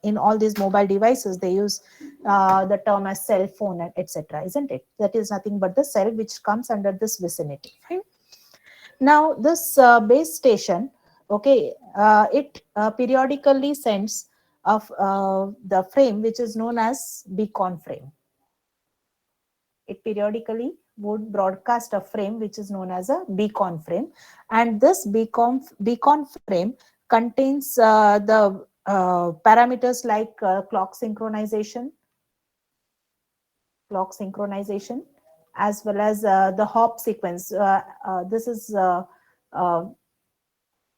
in all these mobile devices, they use the term as cell phone, etc., isn't it? That is nothing but the cell which comes under this vicinity. Fine. Now this base station, okay, it periodically sends of the frame which is known as beacon frame. It periodically would broadcast a frame which is known as a beacon frame, and this beacon frame contains the parameters like clock synchronization, as well as the hop sequence. This is uh,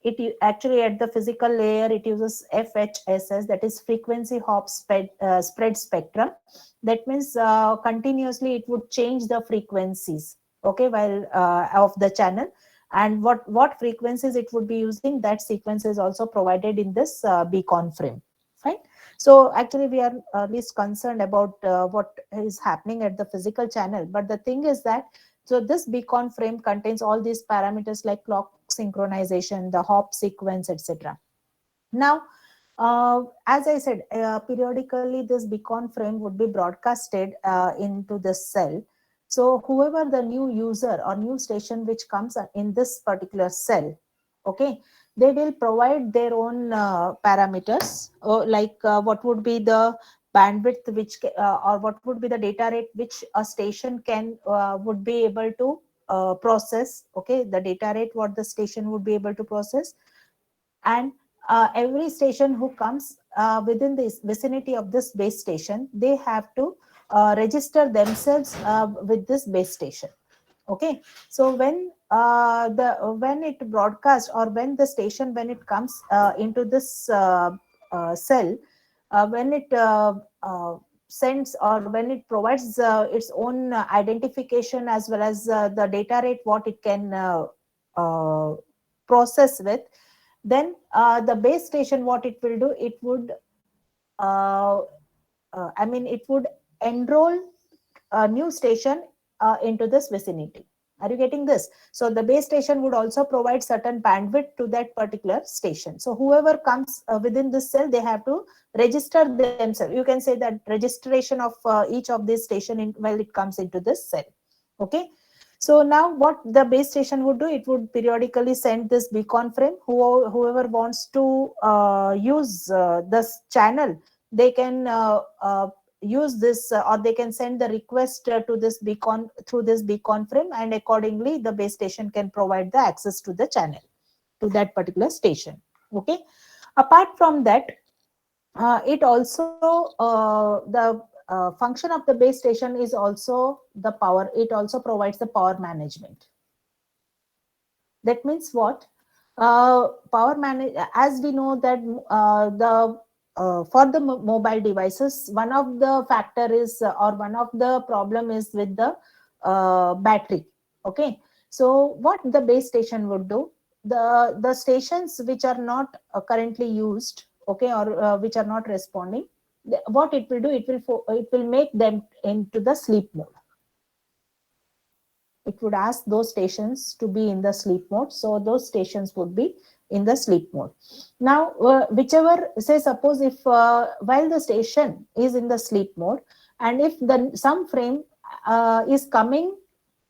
it actually at the physical layer it uses FHSS, that is frequency hop spread spectrum. That means continuously it would change the frequencies, okay, while of the channel, and what frequencies it would be using, that sequence is also provided in this beacon frame. Fine. So actually we are least concerned about what is happening at the physical channel, but the thing is that, so this beacon frame contains all these parameters like clock synchronization, the hop sequence, etc. Now, as I said, periodically this beacon frame would be broadcasted into this cell. So whoever the new user or new station which comes in this particular cell, okay, they will provide their own parameters, like what would be the bandwidth which or what would be the data rate which a station can would be able to process, okay, the data rate what the station would be able to process. And every station who comes within the vicinity of this base station, they have to register themselves with this base station. Okay, so when it broadcasts, or when the station, when it comes into this cell, when it sends, or when it provides its own identification, as well as the data rate what it can uh, process with, then the base station what it will do, it would it would enroll a new station into this vicinity. Are you getting this? So the base station would also provide certain bandwidth to that particular station. So whoever comes within this cell, they have to register themselves. You can say that registration of each of these station while it comes into this cell. Okay. So now what the base station would do, it would periodically send this beacon frame. Whoever wants to use this channel, they can use this or they can send the request to this beacon through this beacon frame, and accordingly the base station can provide the access to the channel, to that particular station. Okay. Apart from that, it also the function of the base station is also the power. It also provides the power management. That means what? Power manage, as we know that the for the mobile devices, one of the factor is or one of the problem is with the battery. Okay, so what the base station would do, the stations which are not currently used, okay, or which are not responding, what it will do, it will make them into the sleep mode. It would ask those stations to be in the sleep mode, so those stations would be in the sleep mode. Now whichever, say suppose if while the station is in the sleep mode, and if the some frame is coming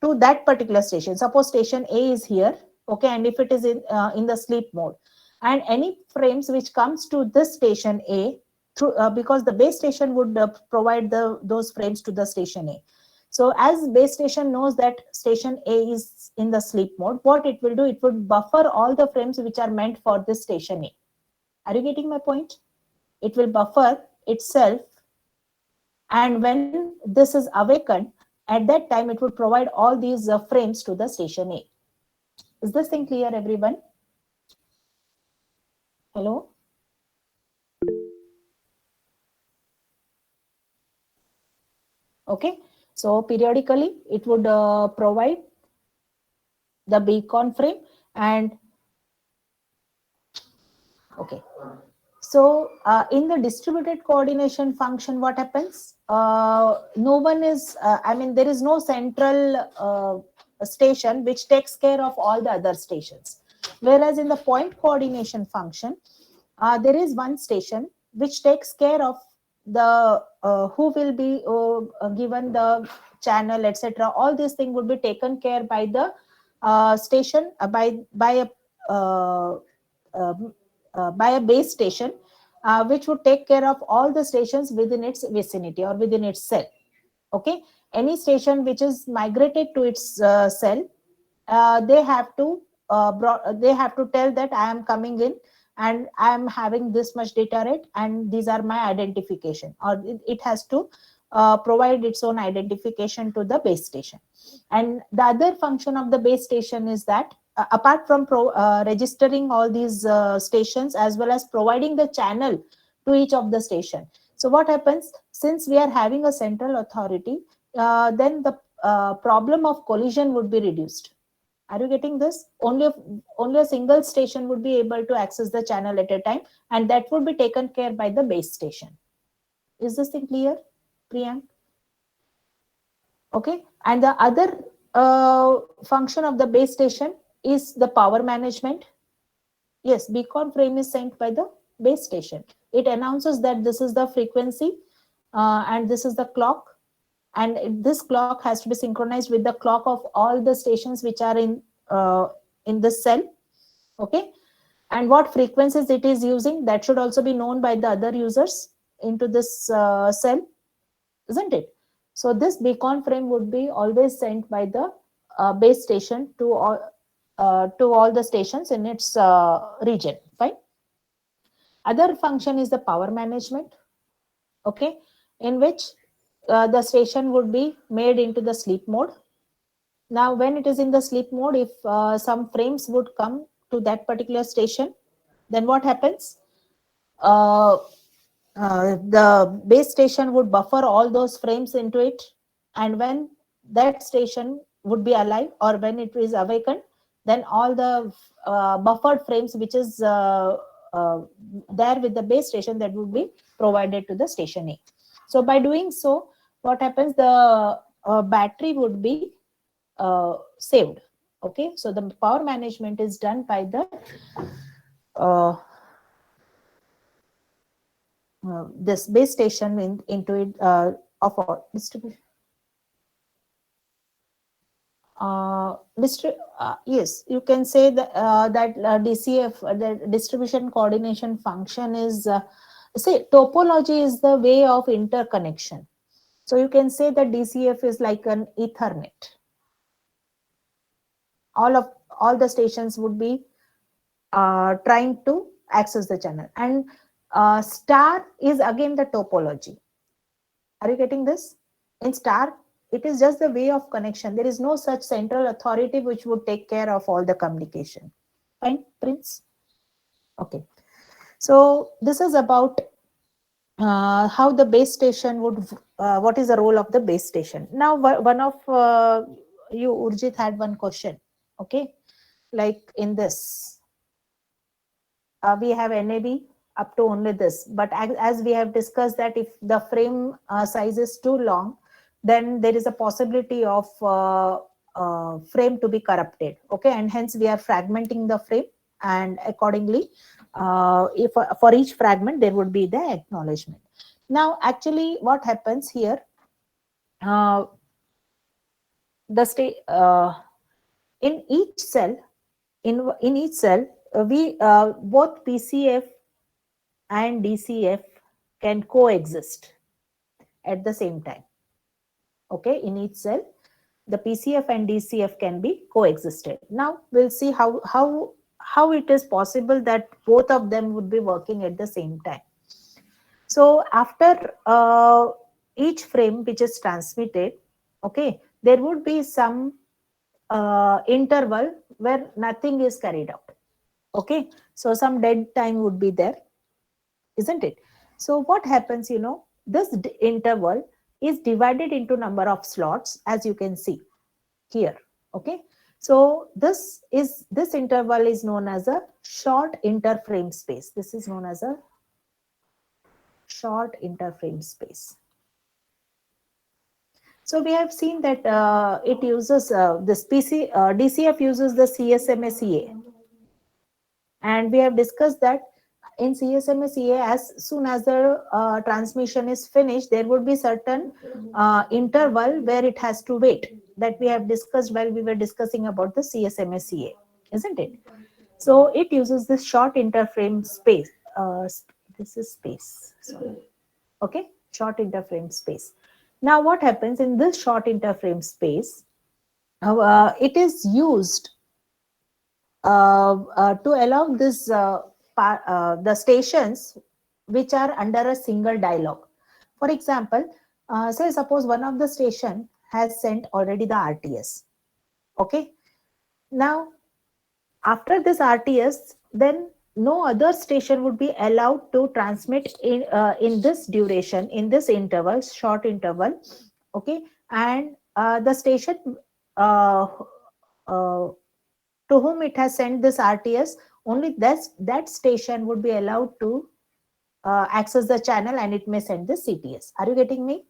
to that particular station, suppose station A is here, okay, and if it is in the sleep mode, and any frames which comes to this station A through because the base station would provide those frames to the station A. So as base station knows that station A is in the sleep mode, what it will do, it would buffer all the frames which are meant for this station A. Are you getting my point? It will buffer itself, and when this is awakened, at that time it would provide all these frames to the station A. Is this thing clear, everyone? Hello? Okay. So periodically it would provide the beacon frame, and okay. So in the distributed coordination function, what happens? No one is, there is no central station which takes care of all the other stations. Whereas in the point coordination function, there is one station which takes care of the who will be given the channel, etc. All these things would be taken care by the station, by a uh, uh, by a base station, which would take care of all the stations within its vicinity or within its cell. Okay, any station which is migrated to its cell, they have to they have to tell that I am coming in and I am having this much data rate and these are my identification, or it has to provide its own identification to the base station. And the other function of the base station is that apart from registering all these stations as well as providing the channel to each of the station. So what happens, since we are having a central authority, then the problem of collision would be reduced. Are you getting this? Only a single station would be able to access the channel at a time, and that would be taken care by the base station. Is this thing clear, Priyank? Okay. And the other function of the base station is the power management. Yes, beacon frame is sent by the base station. It announces that this is the frequency and this is the clock, and this clock has to be synchronized with the clock of all the stations which are in this cell. Okay, and what frequencies it is using, that should also be known by the other users into this cell, isn't it? So this beacon frame would be always sent by the base station to all the stations in its region. Fine. Other function is the power management. Okay, in which the station would be made into the sleep mode. Now, when it is in the sleep mode, if some frames would come to that particular station, then what happens? Uh, the base station would buffer all those frames into it, and when that station would be alive or when it is awakened, then all the buffered frames which is uh, there with the base station, that would be provided to the station A. So by doing so, what happens, the battery would be saved. Okay, so the power management is done by the uh, this base station into it of distribution. Yes, you can say that DCF, the distribution coordination function, is say topology is the way of interconnection. So you can say that DCF is like an Ethernet. All the stations would be trying to access the channel, and star is again the topology. Are you getting this? In star, it is just the way of connection. There is no such central authority which would take care of all the communication. Fine, Prince? Okay. So this is about how the base station would, what is the role of the base station. Now, one of you, Urjit, had one question. Okay. Like in this, we have NAB up to only this, but as we have discussed that if the frame size is too long, then there is a possibility of frame to be corrupted. Okay, and hence we are fragmenting the frame, and accordingly if for each fragment there would be the acknowledgement. Now actually what happens here, the state in each cell, in each cell, we both PCF and DCF can coexist at the same time. Okay, in each cell, the PCF and DCF can be coexisted. Now we'll see how it is possible that both of them would be working at the same time. So after each frame which is transmitted, okay, there would be some interval where nothing is carried out. Okay, so some dead time would be there, isn't it? So what happens, this interval is divided into number of slots, as you can see here. Okay, so this interval is known as a short interframe space. This is known as a short interframe space. So we have seen that it uses this DCF uses the CSMA CA, and we have discussed that in CSMA CA, as soon as the transmission is finished, there would be certain interval where it has to wait, that we have discussed while we were discussing about the CSMA CA, isn't it? So it uses this short interframe space. This is space. Sorry. Okay, short interframe space. Now, what happens in this short interframe space? It is used to allow this the stations which are under a single dialogue. For example, say suppose one of the station has sent already the RTS. Okay. Now, after this RTS, then no other station would be allowed to transmit in this duration, in this interval, short interval. Okay. And the station uh, uh, to whom it has sent this RTS, only that station would be allowed to access the channel, and it may send the CTS. Are you getting me?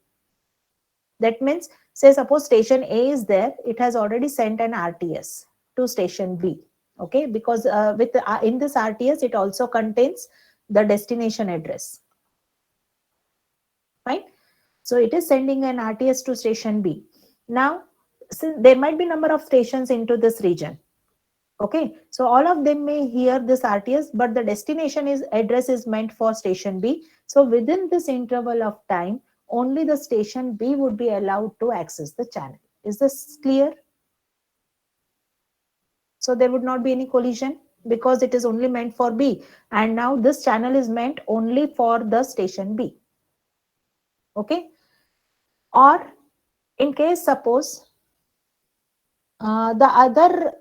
That means, say suppose station A is there, it has already sent an RTS to station B. Okay, because in this RTS, it also contains the destination address. Right? So it is sending an RTS to station B. Now, since there might be number of stations into this region. Okay, so all of them may hear this RTS, but the destination is address is meant for station B. So within this interval of time, only the station B would be allowed to access the channel. Is this clear? So there would not be any collision because it is only meant for B. And now this channel is meant only for the station B. Okay. Or in case suppose the other,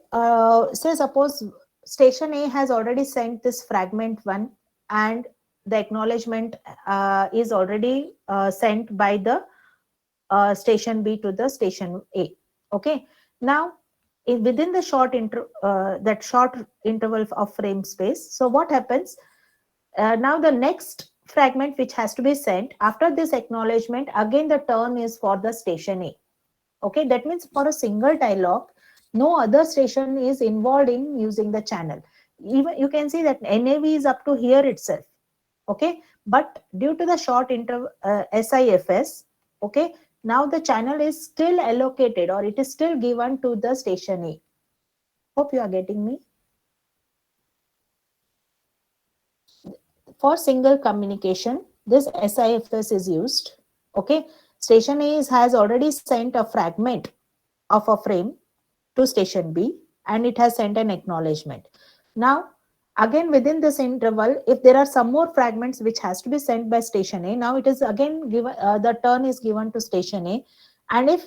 say suppose station A has already sent this fragment 1, and the acknowledgement is already sent by the station B to the station A. Okay. Now, within the that short interval of frame space, so what happens? Now the next fragment which has to be sent after this acknowledgement, again the turn is for the station A. Okay, that means for a single dialogue, no other station is involved in using the channel. Even you can see that NAV is up to here itself. Okay, but due to the short SIFS, okay, now the channel is still allocated, or it is still given to the station A. Hope you are getting me. For single communication, this SIFS is used. Okay, station A has already sent a fragment of a frame to station B, and it has sent an acknowledgement. Now, again within this interval, if there are some more fragments which has to be sent by station A, now it is again given, the turn is given to station A. And if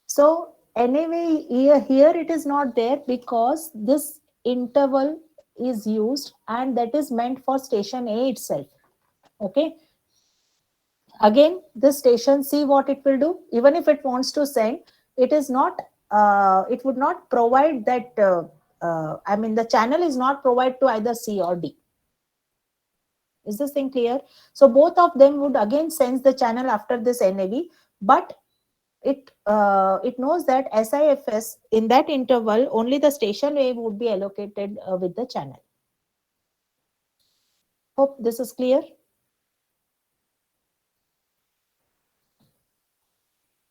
so, anyway, here it is not there because this interval is used, and that is meant for station A itself. Okay, again this station, see what it will do. Even if it wants to send, it is not it would not provide that I mean the channel is not provided to either C or D. Is this thing clear? So both of them would again sense the channel after this NAV, but it knows that SIFS in that interval only the station A would be allocated with the channel. Hope this is clear.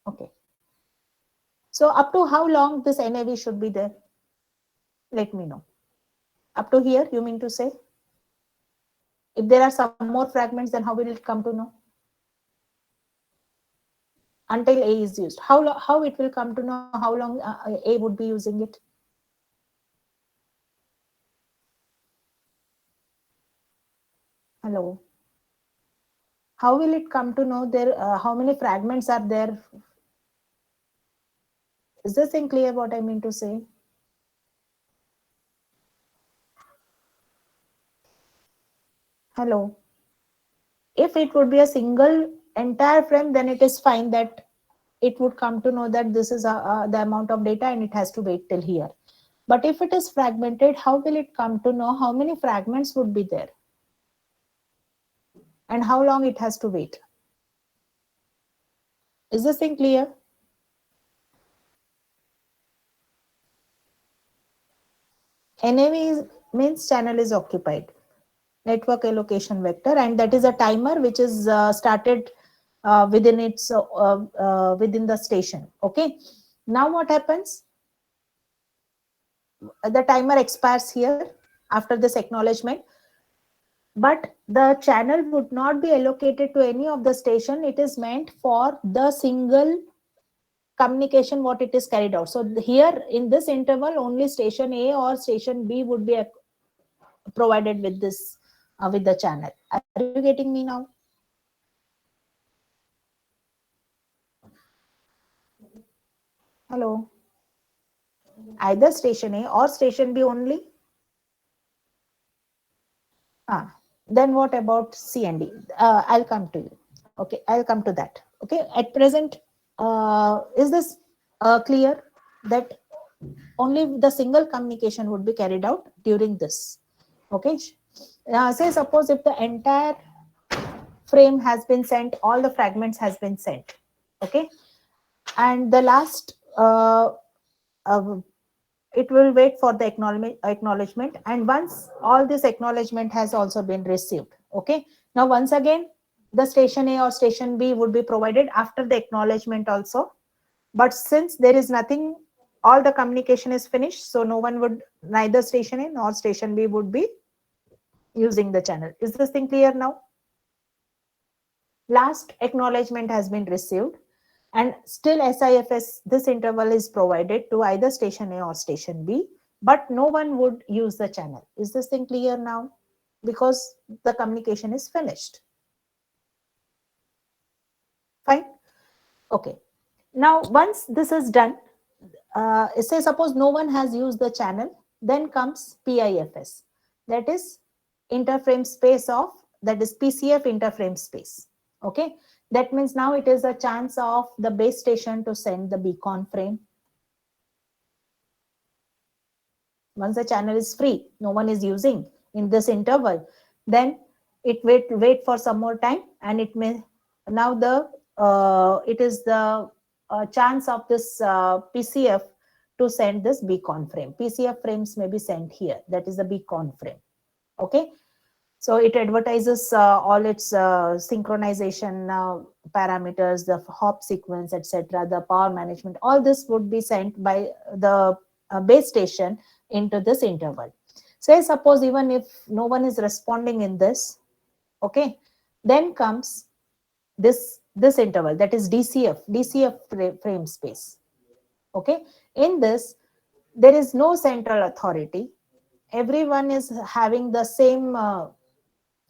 Okay, so up to how long this NAV should be there? Let me know. Up to here, you mean to say? If there are some more fragments, then how will it come to know? Until A is used. How it will come to know how long A would be using it? Hello. How will it come to know there how many fragments are there? Is this thing clear what I mean to say? Hello. If it would be a single entire frame, then it is fine that it would come to know that this is the amount of data and it has to wait till here. But if it is fragmented, how will it come to know how many fragments would be there and how long it has to wait? Is this thing clear? NAV means channel is occupied, network allocation vector, and that is a timer which is started within the station. Okay, now what happens? The timer expires here after this acknowledgement, but the channel would not be allocated to any of the station. It is meant for the single communication what it is carried out. So here in this interval, only station A or station B would be provided with this with the channel. Are you getting me now? Hello. Either station A or station B only. Ah, then what about C and D? I'll come to you. Okay, I'll come to that. Okay, at present, is this clear that only the single communication would be carried out during this? Okay, say suppose if the entire frame has been sent, all the fragments has been sent. Okay, and the last uh, it will wait for the acknowledgement, and once all this acknowledgement has also been received, okay, now once again the station A or station B would be provided after the acknowledgement also. But since there is nothing, all the communication is finished, so no one would, neither station A nor station B would be using the channel. Is this thing clear now? Last acknowledgement has been received, and still SIFS, this interval is provided to either station A or station B, but no one would use the channel. Is this thing clear now? Because the communication is finished. Fine. Okay. Now, once this is done, say suppose no one has used the channel, then comes PIFS, that is interframe space of, that is PCF interframe space. Okay, that means now it is a chance of the base station to send the beacon frame. Once the channel is free, no one is using in this interval, then it wait for some more time, and it may, now the it is the chance of this PCF to send this beacon frame. PCF frames may be sent here, that is the beacon frame. Okay, so it advertises all its synchronization parameters, the hop sequence, etc., the power management. All this would be sent by the base station into this interval. Say suppose even if no one is responding in this, okay, then comes this interval, that is DCF frame space. Okay, in this there is no central authority. Everyone is having the same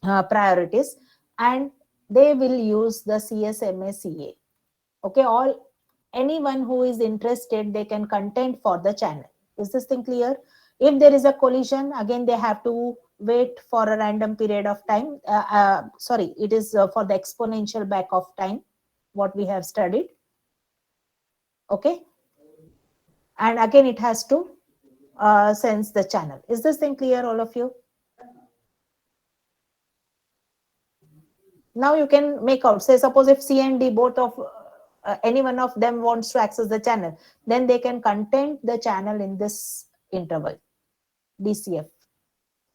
priorities, and they will use the CSMA. Okay, all, anyone who is interested, they can contend for the channel. Is this thing clear? If there is a collision, again they have to wait for a random period of time. Sorry, it is for the exponential back of time, what we have studied. Okay, and again it has to sense the channel. Is this thing clear, all of you? Now you can make out, say suppose if C and D, both of any one of them wants to access the channel, then they can content the channel in this interval DCF,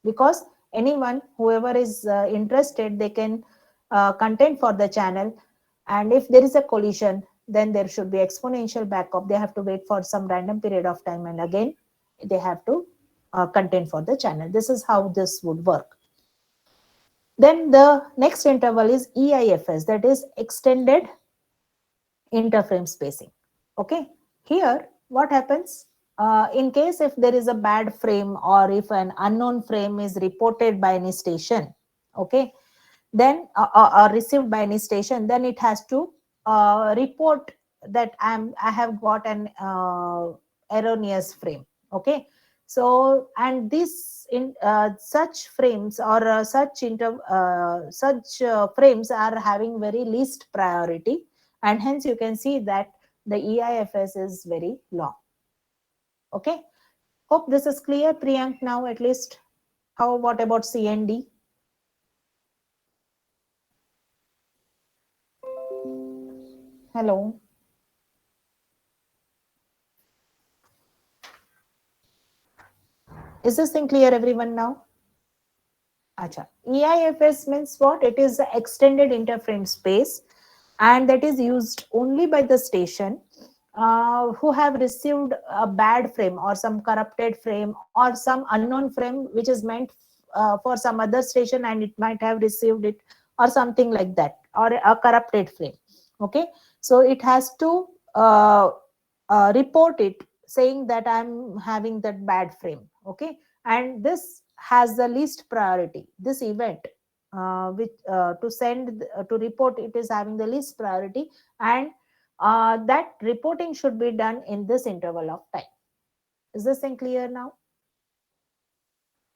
because anyone, whoever is interested, they can content for the channel. And if there is a collision, then there should be exponential backup. They have to wait for some random period of time, and again they have to content for the channel. This is how this would work. Then the next interval is EIFS, that is extended interframe spacing. Okay, here what happens, in case if there is a bad frame, or if an unknown frame is reported by any station, okay, then or received by any station, then it has to report that I have got an erroneous frame. Okay, so, and this in such frames, or such frames are having very least priority, and hence you can see that the EIFS is very long. Okay, hope this is clear, Priyank, now at least. How, what about CND? Hello. Is this thing clear, everyone, now? Acha. EIFS means what? It is the extended interframe space, and that is used only by the station who have received a bad frame or some corrupted frame or some unknown frame which is meant for some other station, and it might have received it or something like that, or a corrupted frame. Okay, so it has to report it saying that I'm having that bad frame. Okay, and this has the least priority. This event which to send to report, it is having the least priority, and that reporting should be done in this interval of time. Is this thing clear now?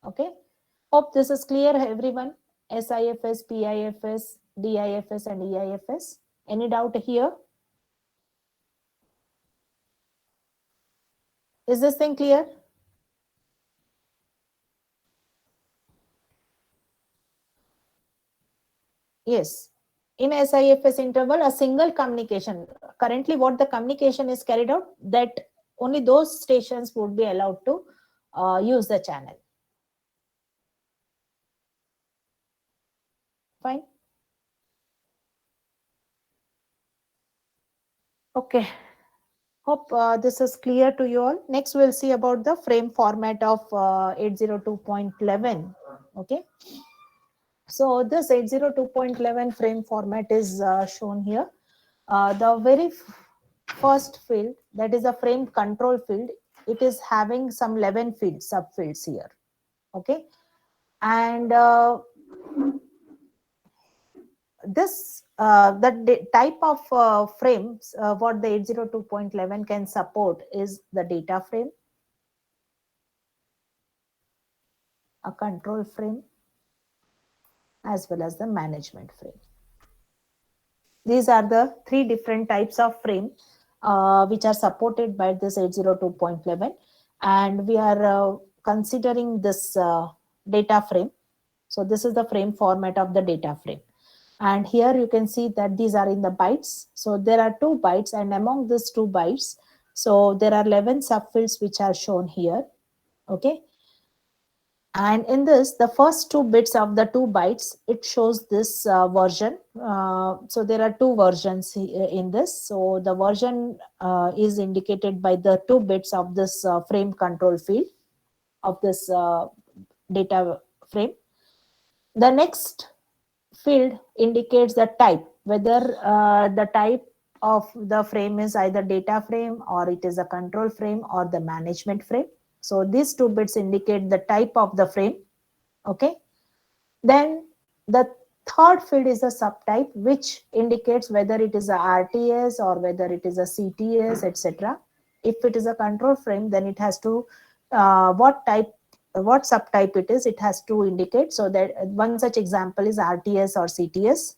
Okay, hope this is clear, everyone. SIFS, PIFS, DIFS, and EIFS. Any doubt here? Is this thing clear? Yes. In SIFS interval, a single communication. Currently, what the communication is carried out, that only those stations would be allowed to use the channel. Fine. Okay. Hope this is clear to you all. Next, we'll see about the frame format of 802.11. Okay. So this 802.11 frame format is shown here. The very first field, that is a frame control field, it is having some 11 fields, subfields here. Okay, and this the type of frames what the 802.11 can support is the data frame, a control frame, as well as the management frame. These are the three different types of frame which are supported by this 802.11, and we are considering this data frame. So this is the frame format of the data frame, and here you can see that these are in the bytes. So there are 2 bytes, and among these 2 bytes, so there are 11 subfields which are shown here. Okay, and in this, the first 2 bits of the 2 bytes, it shows this version. So there are 2 versions in this. So the version is indicated by the 2 bits of this frame control field of this data frame. The next field indicates the type, whether the type of the frame is either data frame, or it is a control frame, or the management frame. So these 2 bits indicate the type of the frame. Okay, then the third field is a subtype, which indicates whether it is a RTS or whether it is a CTS, etc. If it is a control frame, then it has to what subtype it is, it has to indicate. So that one such example is RTS or CTS.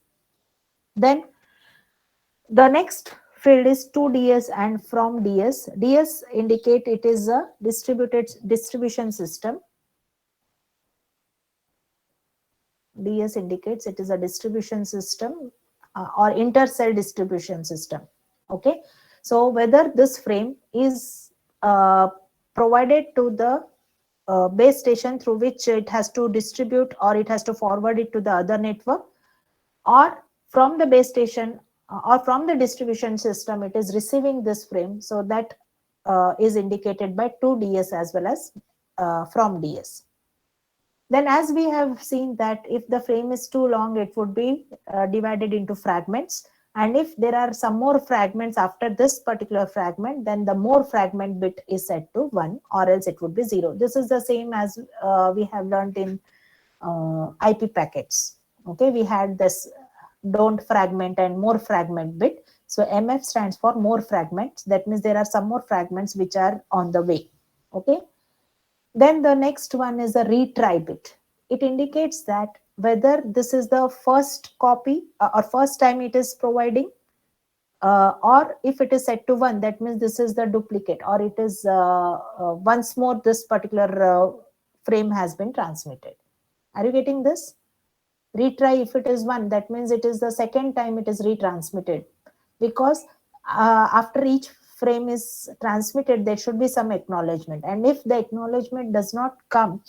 Then the next field is to DS and from DS. DS indicate it is a distributed distribution system. DS indicates it is a distribution system or inter-cell distribution system. Okay, so whether this frame is provided to the base station through which it has to distribute, or it has to forward it to the other network, or from the base station or from the distribution system it is receiving this frame. So that is indicated by to DS as well as from DS. Then, as we have seen that if the frame is too long, it would be divided into fragments. And if there are some more fragments after this particular fragment, then the more fragment bit is set to 1, or else it would be 0. This is the same as we have learned in IP packets. Okay, we had this don't fragment and more fragment bit. So MF stands for more fragments. That means there are some more fragments which are on the way. Okay. Then the next one is a retry bit. It indicates that whether this is the first copy or first time it is providing, or if it is set to 1, that means this is the duplicate, or it is once more this particular frame has been transmitted. Are you getting this? Retry, if it is 1, that means it is the second time it is retransmitted, because after each frame is transmitted, there should be some acknowledgement, and if the acknowledgement does not come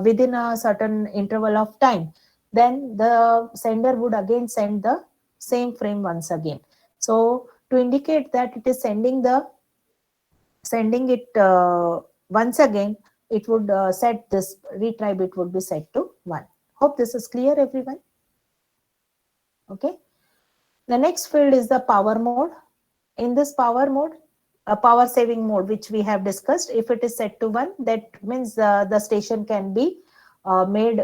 within a certain interval of time, then the sender would again send the same frame once again. So to indicate that it is sending it once again, it would set this retry bit would be set to 1. Hope this is clear, everyone. Okay. The next field is the power mode. In this power mode, a power saving mode, which we have discussed, if it is set to 1, that means the station can be made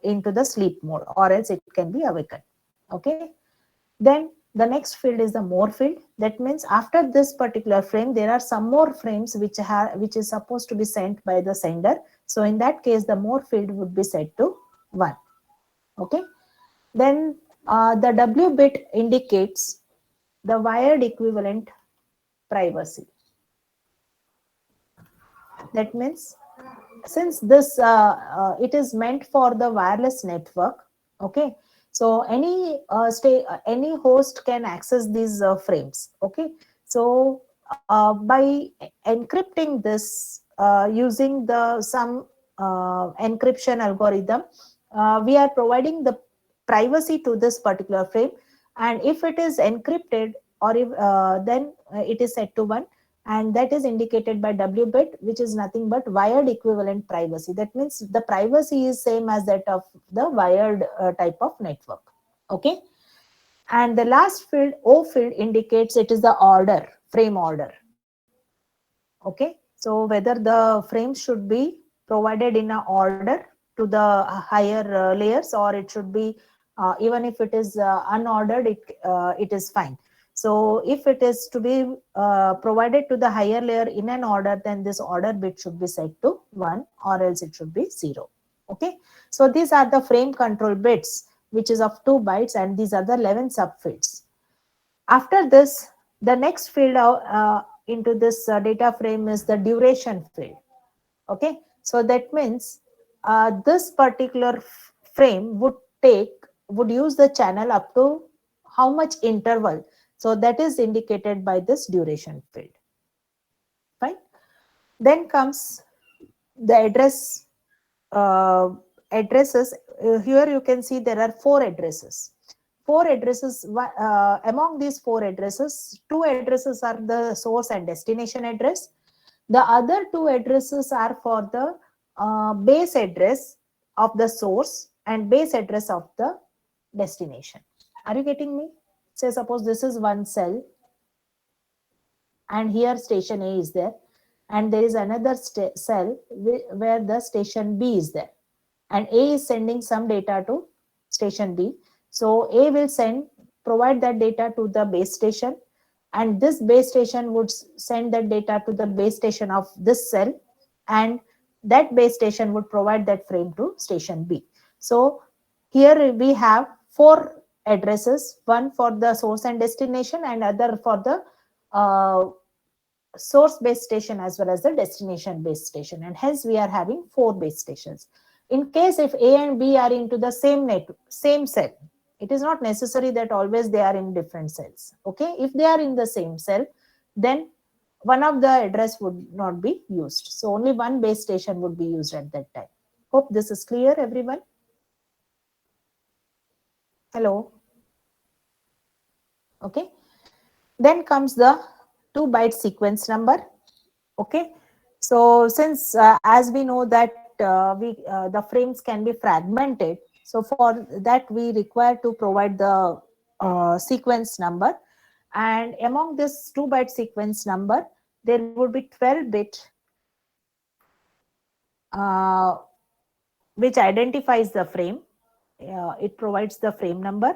into the sleep mode, or else it can be awakened. Okay. Then the next field is the more field. That means after this particular frame, there are some more frames which is supposed to be sent by the sender. So in that case, the more field would be set to 1. Okay. Then the W bit indicates the wired equivalent privacy. That means since this it is meant for the wireless network. Okay. So any host can access these frames. Okay. So by encrypting this using some encryption algorithm, we are providing the privacy to this particular frame, and if it is encrypted, or if then it is set to 1, and that is indicated by W bit, which is nothing but wired equivalent privacy. That means the privacy is same as that of the wired type of network. Okay. And the last field, O field, indicates it is the order, frame order. Okay. So whether the frames should be provided in a order to the higher layers, or it should be even if it is unordered, it is fine. So if it is to be provided to the higher layer in an order, then this order bit should be set to 1, or else it should be 0. Okay. So these are the frame control bits, which is of 2 bytes, and these are the 11 subfields. After this, the next field into this data frame is the duration field. Okay. So that means this particular frame would use the channel up to how much interval. So that is indicated by this duration field. Fine. Then comes the addresses. Here you can see there are 4 addresses. 4 addresses. Among these 4 addresses, 2 addresses are the source and destination address. The other 2 addresses are for the base address of the source and base address of the destination. Are you getting me? Say suppose this is one cell, and here station A is there, and there is another cell where the station B is there, and A is sending some data to station B. So A will provide that data to the base station, and this base station would send that data to the base station of this cell, and that base station would provide that frame to station B. So here we have 4 addresses, one for the source and destination, and other for the source base station as well as the destination base station, and hence we are having 4 base stations. In case if A and B are into the same cell, it is not necessary that always they are in different cells. Okay. If they are in the same cell, then one of the address would not be used. So only one base station would be used at that time. Hope this is clear, everyone. Hello. Okay. Then comes the 2 byte sequence number. Okay. So since as we know that the frames can be fragmented, so for that we require to provide the sequence number, and among this 2 byte sequence number, there would be 12 bit which identifies the frame. It provides the frame number,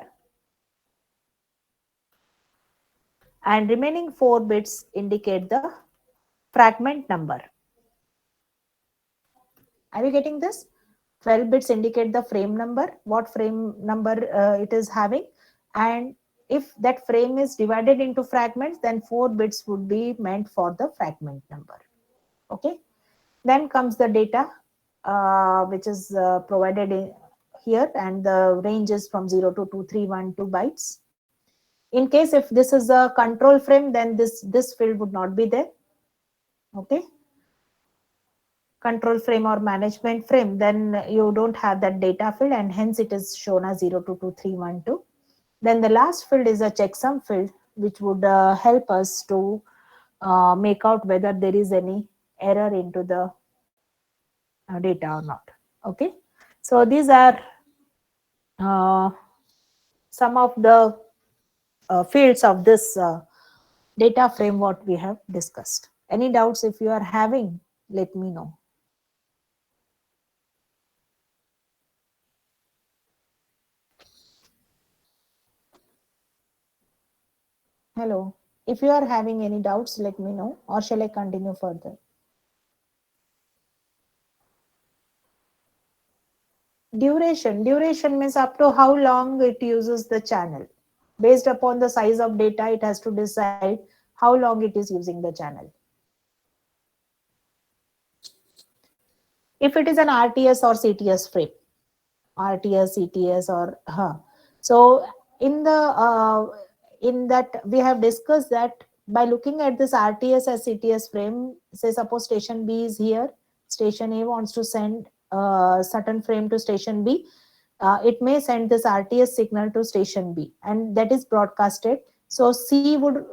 and remaining 4 bits indicate the fragment number. Are you getting this? 12 bits indicate the frame number, what frame number it is having, and if that frame is divided into fragments, then 4 bits would be meant for the fragment number. Okay. Then comes the data which is provided here, and the range is from 0 to 2312 bytes. In case if this is a control frame, then this field would not be there. Okay, control frame or management frame, then you don't have that data field, and hence it is shown as 022312. Then the last field is a checksum field, which would help us to make out whether there is any error into the data or not. Okay, so these are uh, some of the fields of this data frame what we have discussed. Any doubts if you are having, let me know. Hello. If you are having any doubts, let me know, or shall I continue further? Duration means up to how long it uses the channel. Based upon the size of data, it has to decide how long it is using the channel. If it is an RTS or CTS frame, RTS, CTS, or so in the in that we have discussed that by looking at this RTS as CTS frame, say suppose station B is here, station A wants to send a certain frame to station B. It may send this RTS signal to station B, and that is broadcasted. So C would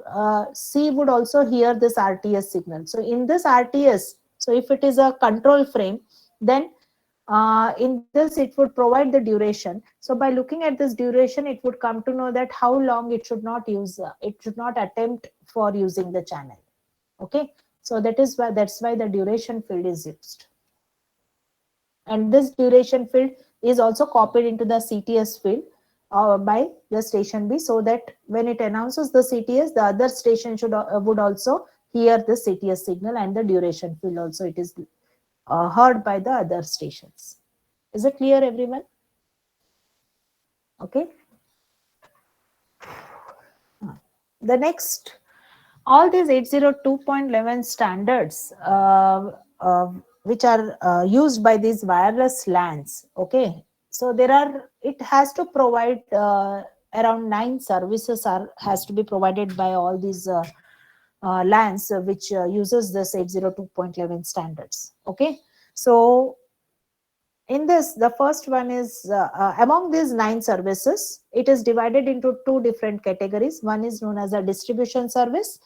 also hear this RTS signal. So in this RTS, so if it is a control frame, then in this it would provide the duration. So by looking at this duration, it would come to know that how long it should not use, it should not attempt for using the channel. Okay, so that's why the duration field is used, and this duration field is also copied into the CTS field by the station B, so that when it announces the CTS, the other station should would also hear the CTS signal, and the duration field also it is heard by the other stations. Is it clear, everyone? Okay. The next, all these 802.11 standards, which are used by these wireless LANs. Okay. So there are, it has to provide around 9 services has to be provided by all these LANs which uses this 802.11 standards. Okay. So in this, the first one is among these 9 services, it is divided into 2 different categories. One is known as a distribution service,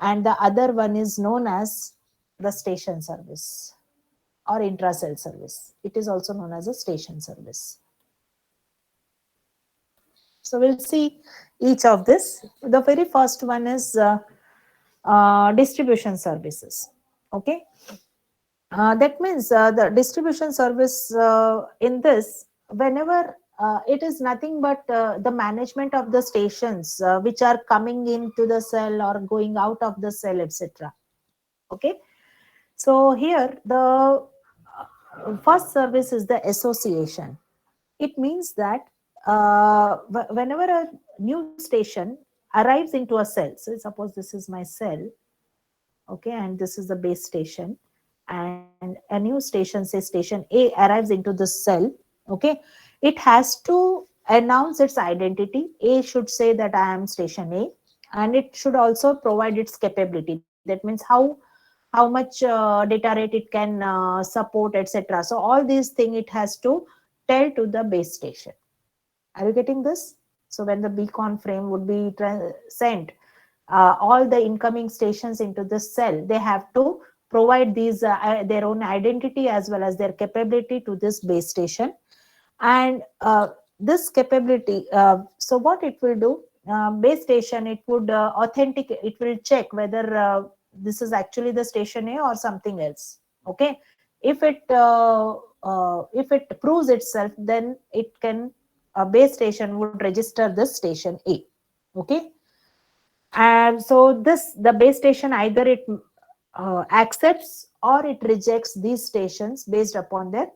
and the other one is known as the station service or intra-cell service. It is also known as a station service. So we'll see each of this. The very first one is distribution services. Okay. That means the distribution service in this, whenever it is nothing but the management of the stations which are coming into the cell or going out of the cell, etc. Okay. So here the first service is the association. It means that whenever a new station arrives into a cell, so suppose this is my cell, okay, and this is the base station, and a new station, say station A, arrives into this cell. Okay, it has to announce its identity. A should say that I am station A, and it should also provide its capability. That means how much data rate it can support, etc. So all these things it has to tell to the base station. Are you getting this? So when the beacon frame would be sent, all the incoming stations into this cell, they have to provide these their own identity as well as their capability to this base station. And this capability, so what it will do, base station, it would authenticate, it will check whether this is actually the station A or something else. Okay, if it proves itself, then it can, a base station would register this station A. Okay, and so this, the base station, either it accepts or it rejects these stations based upon their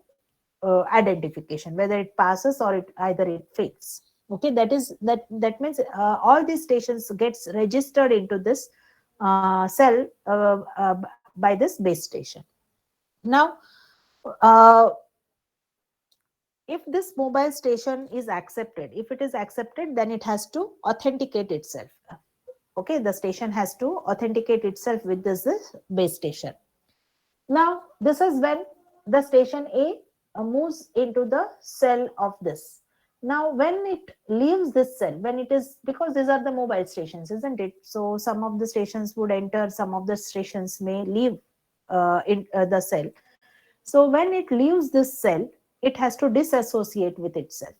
identification, whether it passes or it either it fails. Okay, that means all these stations gets registered into this cell by this base station. Now, if this mobile station is accepted, if it is accepted, then it has to authenticate itself. Okay, the station has to authenticate itself with this base station. Now, this is when the station A moves into the cell of this. Now, when it leaves this cell, when it is, because these are the mobile stations, isn't it? So, some of the stations would enter, some of the stations may leave in the cell. So, when it leaves this cell, it has to disassociate with itself,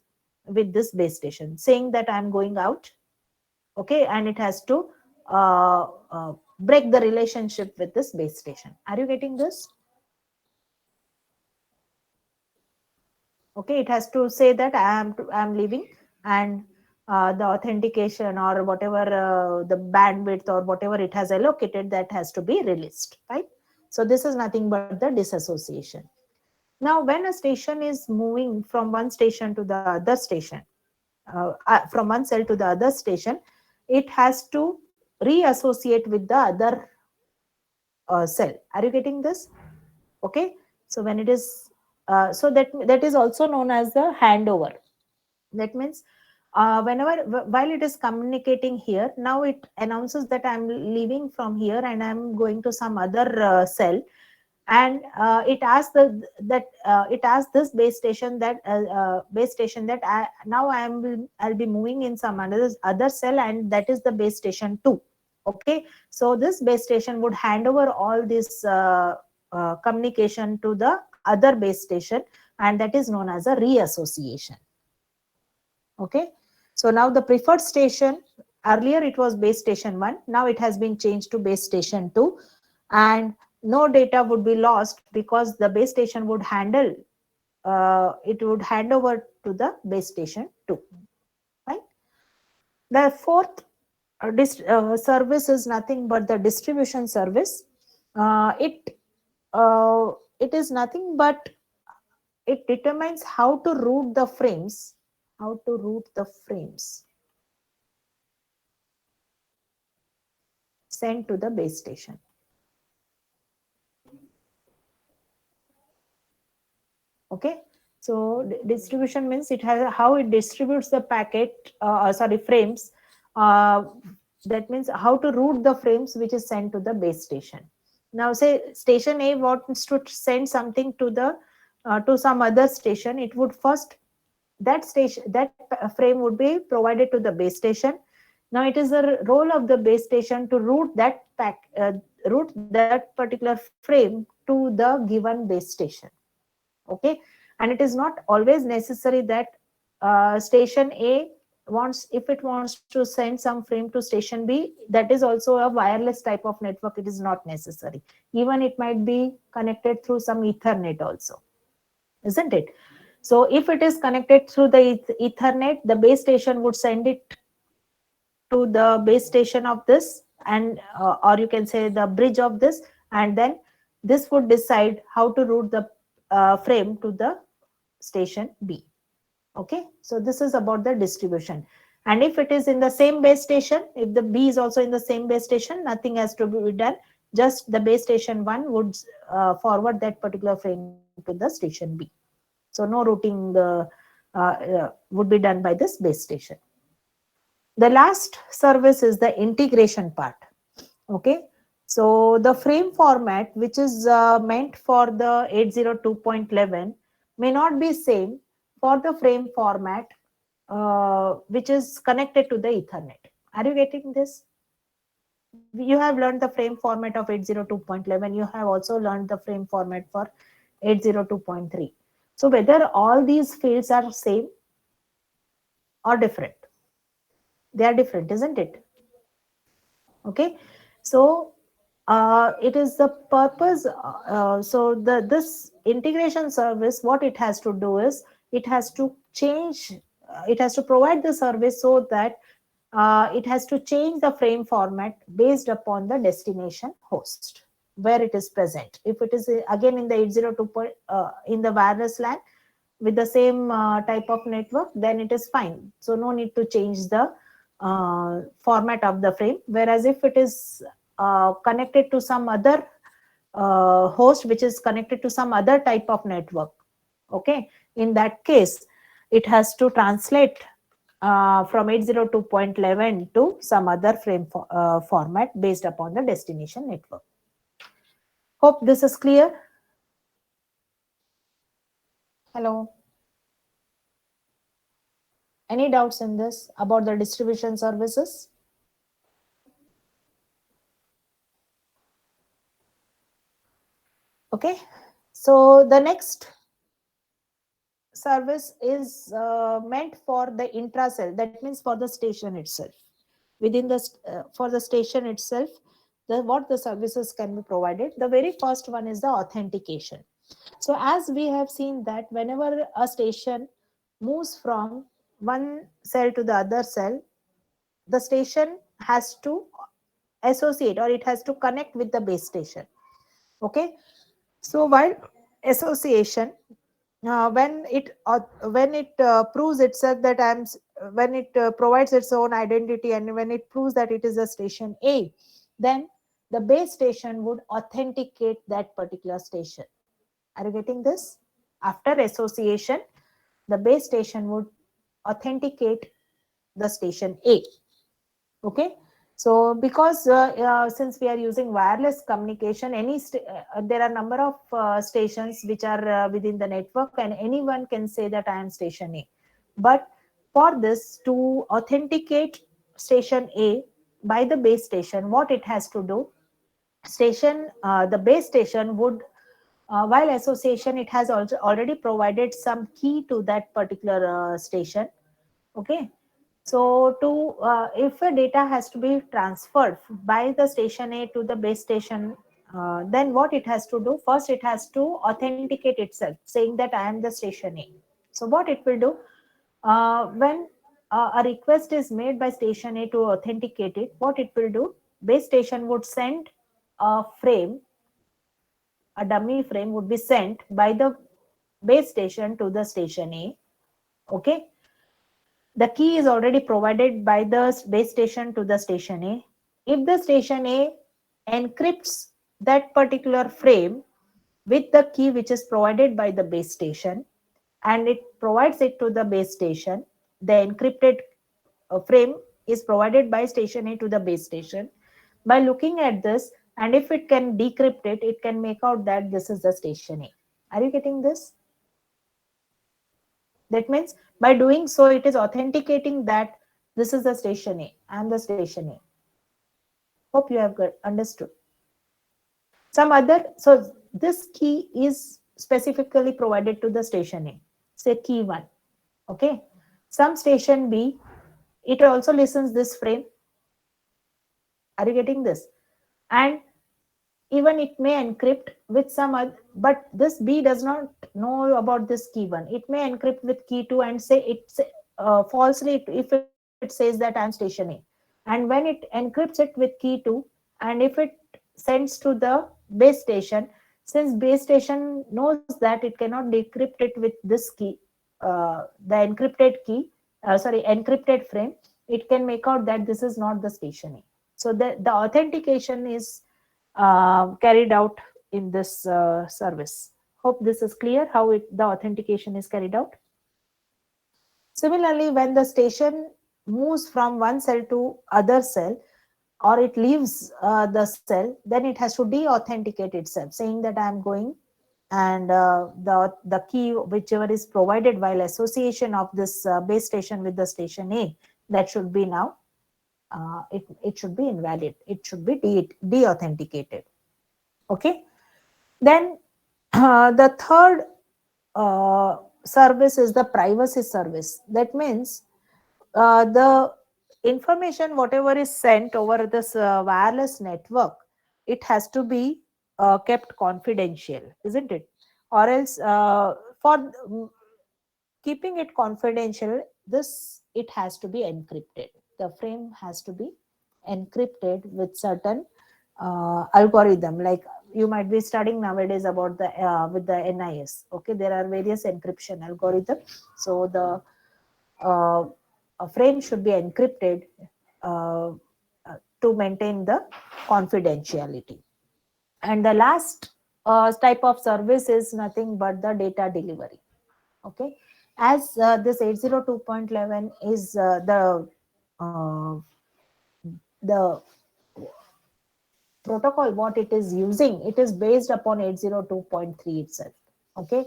with this base station, saying that I am going out. Okay, and it has to uh, uh, break the relationship with this base station. Are you getting this? Okay, it has to say that I am leaving, and the authentication or whatever the bandwidth or whatever it has allocated, that has to be released, right? So this is nothing but the disassociation. Now, when a station is moving from one station to the other station, from one cell to the other station, it has to reassociate with the other cell. Are you getting this? Okay, so when it is so that is also known as the handover. That means whenever, while it is communicating here, now it announces that I'm leaving from here and I'm going to some other cell, and it asks it asks this base station that I'll be moving in some other cell, and that is the base station 2. Okay, so this base station would hand over all this communication to the other base station, and that is known as a reassociation. Okay, so now the preferred station, earlier it was base station 1, now it has been changed to base station 2, and no data would be lost because the base station would handle it would hand over to the base station 2, right? The fourth service is nothing but the distribution service. uh, it it is nothing but it determines how to route the frames, how to route the frames sent to the base station. Okay, so distribution means it has how it distributes the packet, sorry, frames. uh, that means how to route the frames which is sent to the base station. Now say station A wants to send something to the to some other station, it would first, that station, that frame would be provided to the base station. Now it is the role of the base station to route route that particular frame to the given base station. Okay, and it is not always necessary that station A wants, if it wants to send some frame to station B, that is also a wireless type of network, it is not necessary. Even it might be connected through some ethernet also, isn't it? So if it is connected through the ethernet, the base station would send it to the base station of this, and or you can say the bridge of this, and then this would decide how to route the frame to the station B. Okay, so this is about the distribution. And if it is in the same base station, if the B is also in the same base station, nothing has to be done, just the base station 1 would forward that particular frame to the station B. So no routing would be done by this base station. The last service is the integration part. Okay, so the frame format which is meant for the 802.11 may not be same for the frame format which is connected to the Ethernet. Are you getting this? You have learned the frame format of 802.11. You have also learned the frame format for 802.3. So whether all these fields are same or different? They are different, isn't it? Okay, so it is the purpose. So this integration service, what it has to do is it has to change. It has to provide the service so that it has to change the frame format based upon the destination host where it is present. If it is again in the 802 in the wireless LAN with the same type of network, then it is fine. So no need to change the format of the frame. Whereas if it is connected to some other host which is connected to some other type of network, Okay, in that case, it has to translate from 802.11 to some other frame format based upon the destination network. Hope this is clear. Hello. Any doubts in this about the distribution services? Okay, so the next service is meant for the intracell, that means for the station itself. Within the for the station itself, what the services can be provided. The very first one is the authentication. So as we have seen that whenever a station moves from one cell to the other cell, the station has to associate, or it has to connect with the base station. Okay, so while association, when it proves itself that when it provides its own identity, and when it proves that it is a station A, then the base station would authenticate that particular station. Are you getting this? After association, the base station would authenticate the station A. Okay, so because since we are using wireless communication, there are number of stations which are within the network, and anyone can say that I am station A. But for this to authenticate station A by the base station, what it has to do, the base station would, while association, it has also already provided some key to that particular station. Okay, so if a data has to be transferred by the station A to the base station, then what it has to do, first it has to authenticate itself, saying that I am the station A. So what it will do, when a request is made by station A to authenticate it, what it will do, base station would send a frame, a dummy frame would be sent by the base station to the station A. Okay, the key is already provided by the base station to the station A. If the station A encrypts that particular frame with the key which is provided by the base station, and it provides it to the base station, the encrypted frame is provided by station A to the base station. By looking at this, and if it can decrypt it, it can make out that this is the station A. Are you getting this? That means by doing so, it is authenticating that this is the station A. I am the station A. Hope you have understood. So this key is specifically provided to the station A. Say key 1. Okay. Some station B, it also listens this frame. Are you getting this? And even it may encrypt with some other, but this B does not know about this key 1. It may encrypt with key 2 and say it's falsely, if it says that I'm station A. And when it encrypts it with key 2, and if it sends to the base station, since base station knows that it cannot decrypt it with this key, the encrypted key, encrypted frame, it can make out that this is not the station A. So the authentication is carried out in this service. Hope this is clear how the authentication is carried out. Similarly, when the station moves from one cell to other cell, or it leaves the cell, then it has to de-authenticate itself, saying that I am going, and the key whichever is provided while association of this base station with the station A, that should be now it should be invalid. It should be de-authenticated. Okay. Then the third service is the privacy service. That means the information whatever is sent over this wireless network, it has to be kept confidential, isn't it? Or else for keeping it confidential, this it has to be encrypted. The frame has to be encrypted with certain algorithm. Like you might be studying nowadays about the with the NIS. Okay, there are various encryption algorithms. So the a frame should be encrypted uh, to maintain the confidentiality. And the last type of service is nothing but the data delivery. Okay, as this 802.11 is uh, the protocol what it is using, it is based upon 802.3 itself. Okay,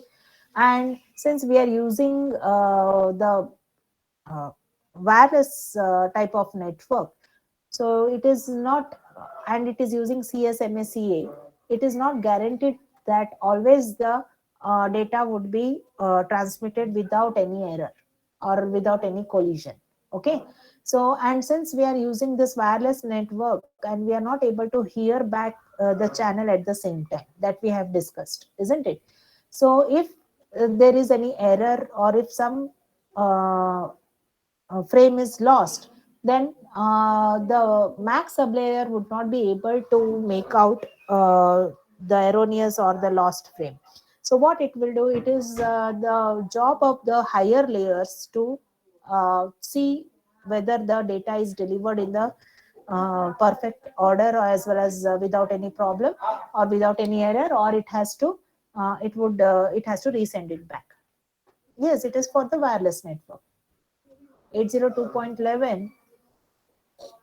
and since we are using the uh, wireless type of network, so it is not, and it is using CSMACA, it is not guaranteed that always the data would be transmitted without any error or without any collision. Okay, so and since we are using this wireless network and we are not able to hear back the channel at the same time that we have discussed, isn't it? So if there is any error or if some uh, frame is lost, then the Mac sublayer would not be able to make out the erroneous or the lost frame. So what it will do, it is the job of the higher layers to see whether the data is delivered in the perfect order or as well as without any problem or without any error, or it has to resend it back. Yes, it is for the wireless network. 802.11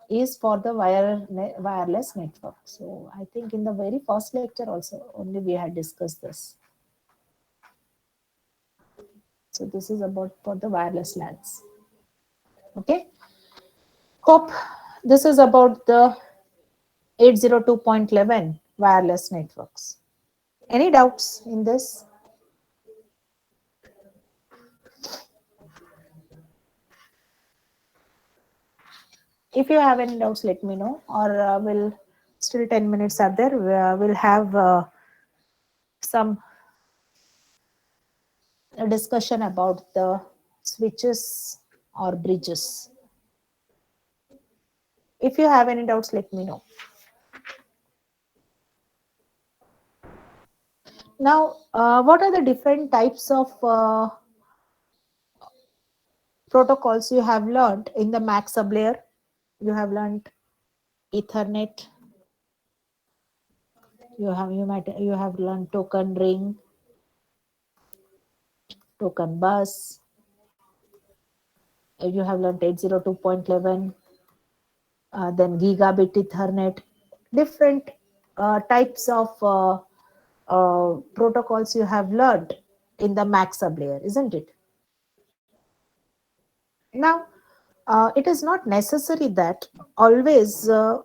is for the wireless network. So I think in the very first lecture also only we had discussed this. So this is about for the wireless LANs. Okay. Hope this is about the 802.11 wireless networks. Any doubts in this? If you have any doubts, let me know, or we'll still 10 minutes are there. We'll have some a discussion about the switches or bridges. If you have any doubts, let me know. Now, what are the different types of protocols you have learned in the Mac sublayer? You have learned Ethernet. You have learned token ring, token bus. You have learned 802.11, then gigabit Ethernet. Different types of protocols you have learned in the Mac sublayer, isn't it? Now, it is not necessary that always uh,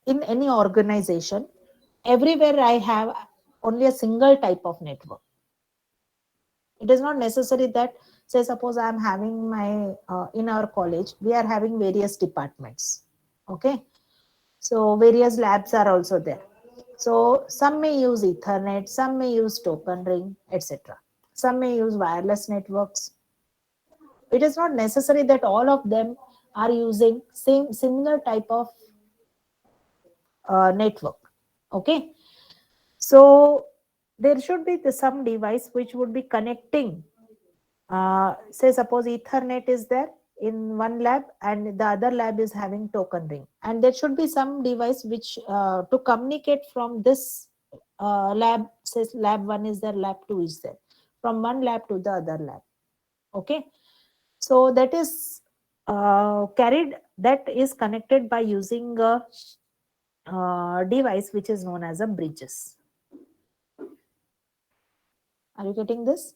in any organization, everywhere I have only a single type of network. It is not necessary that, say, suppose I am having my, in our college, we are having various departments. Okay. So various labs are also there. So some may use Ethernet, some may use token ring, etc. Some may use wireless networks. It is not necessary that all of them are using same similar type of network. Okay, so there should be some device which would be connecting, say suppose Ethernet is there in one lab and the other lab is having token ring, and there should be some device which to communicate from this lab, says lab 1 is there, lab 2 is there, from one lab to the other lab. Okay, so that is carried, that is connected by using a device which is known as a bridges. Are you getting this?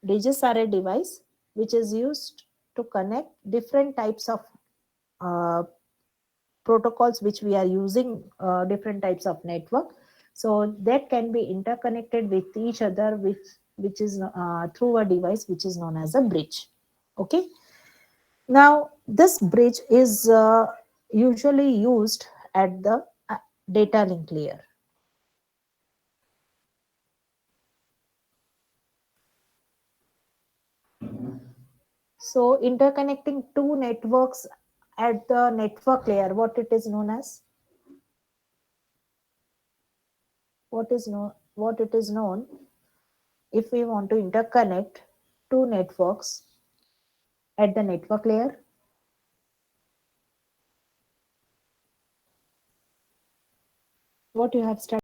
Bridges are a device which is used to connect different types of uh, protocols which we are using, different types of network. So that can be interconnected with each other, which is through a device which is known as a bridge. Okay. Now this bridge is usually used at the data link layer. So interconnecting two networks at the network layer, what it is known as, what it is known, if we want to interconnect two networks at the network layer, what you have studied.